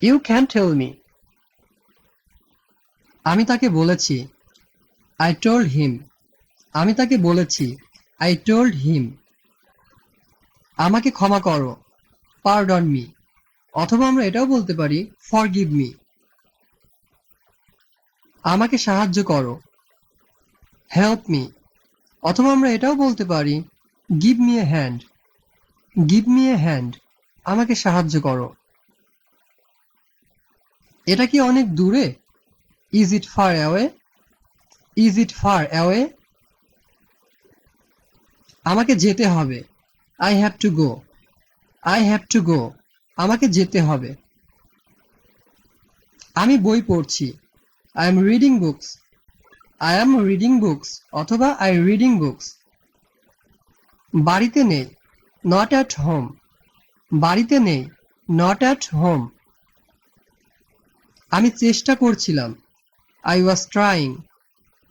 You can tell me. আমি তাকে বলেছি। I told him. আমি তাকে বলেছি। I told him. আমাকে ক্ষমা করো। Pardon me. অথবা আমরা এটাও বলতে পারি forgive me. আমাকে সাহায্য করো। Help me. অথবা আমরা এটাও বলতে পারি give me a hand. Give me a hand. আমাকে সাহায্য করো। এটা কি অনেক দূরে? Is it far away? Is it far away? আমাকে যেতে হবে। I have to go. I have to go. আমাকে যেতে হবে। আমি বই পড়ছি। I am reading books. I am reading books অথবা I reading books. বাড়িতে নেই। Not at home. বাড়িতে নেই। Not at home. আমি চেষ্টা করছিলাম। I was trying.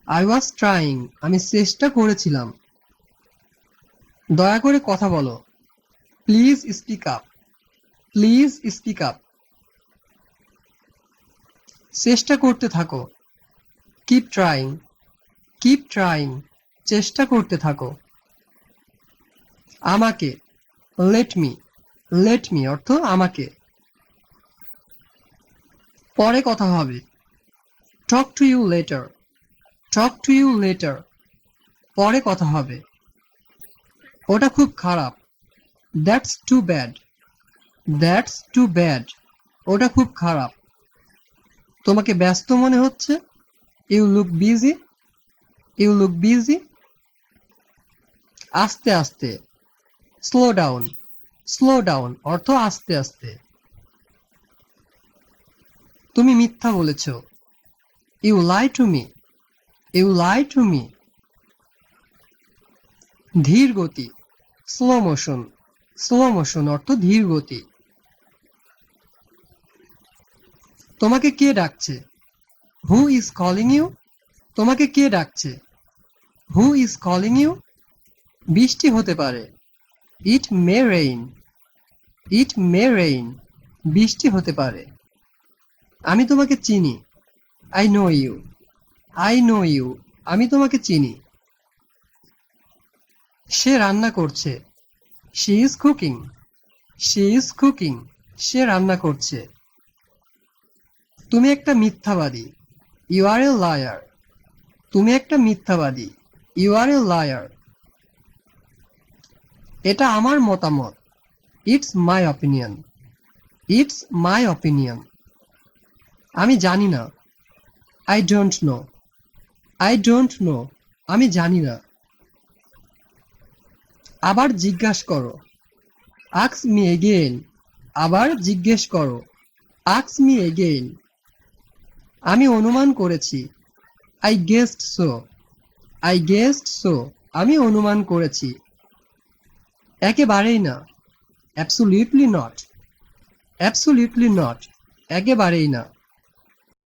I was trying. আমি চেষ্টা করেছিলাম। দয়া করে কথা বলো। Please speak up. Please speak up. চেষ্টা করতে থাকো। Keep trying. Keep trying. চেষ্টা করতে থাকো। আমাকে। Let me. Let me অর্থ আমাকে। পরে কথা হবে। Talk to you later. Talk to you later. পরে কথা হবে। ওটা খুব খারাপ। That's too bad. That's too bad. ওটা খুব খারাপ। তোমাকে ব্যস্ত মনে হচ্ছে? You look busy. You look busy. আস্তে আস্তে। Slow down. Slow down অর্থ আস্তে আস্তে। তুমি মিথ্যা বলেছ। You lie to me. You lie to me. ধীর গতি। Slow motion. Slow motion অর্থ ধীর গতি। তোমাকে কে ডাকছে? Who is calling you? তোমাকে কে ডাকছে? Who is calling you? বৃষ্টি হতে পারে। It may rain. It may rain. বৃষ্টি হতে পারে। আমি তোমাকে চিনি। I know you. I know you. আমি তোমাকে চিনি। সে রান্না করছে। She is cooking. She is cooking. সে রান্না করছে। তুমি একটা মিথ্যাবাদী। You are a liar. তুমি একটা মিথ্যাবাদী। You are a liar. এটা আমার মতামত। It's my opinion. It's my opinion. আমি জানি না। I don't know. I don't know. আমি জানি না। আবার জিজ্ঞাসা করো। Ask me again. আবার জিজ্ঞেস করো। Ask me again. আমি অনুমান করেছি। I guessed so. I guessed so. আমি অনুমান করেছি। একেবারেই না। Absolutely not. Absolutely not. একেবারেই না।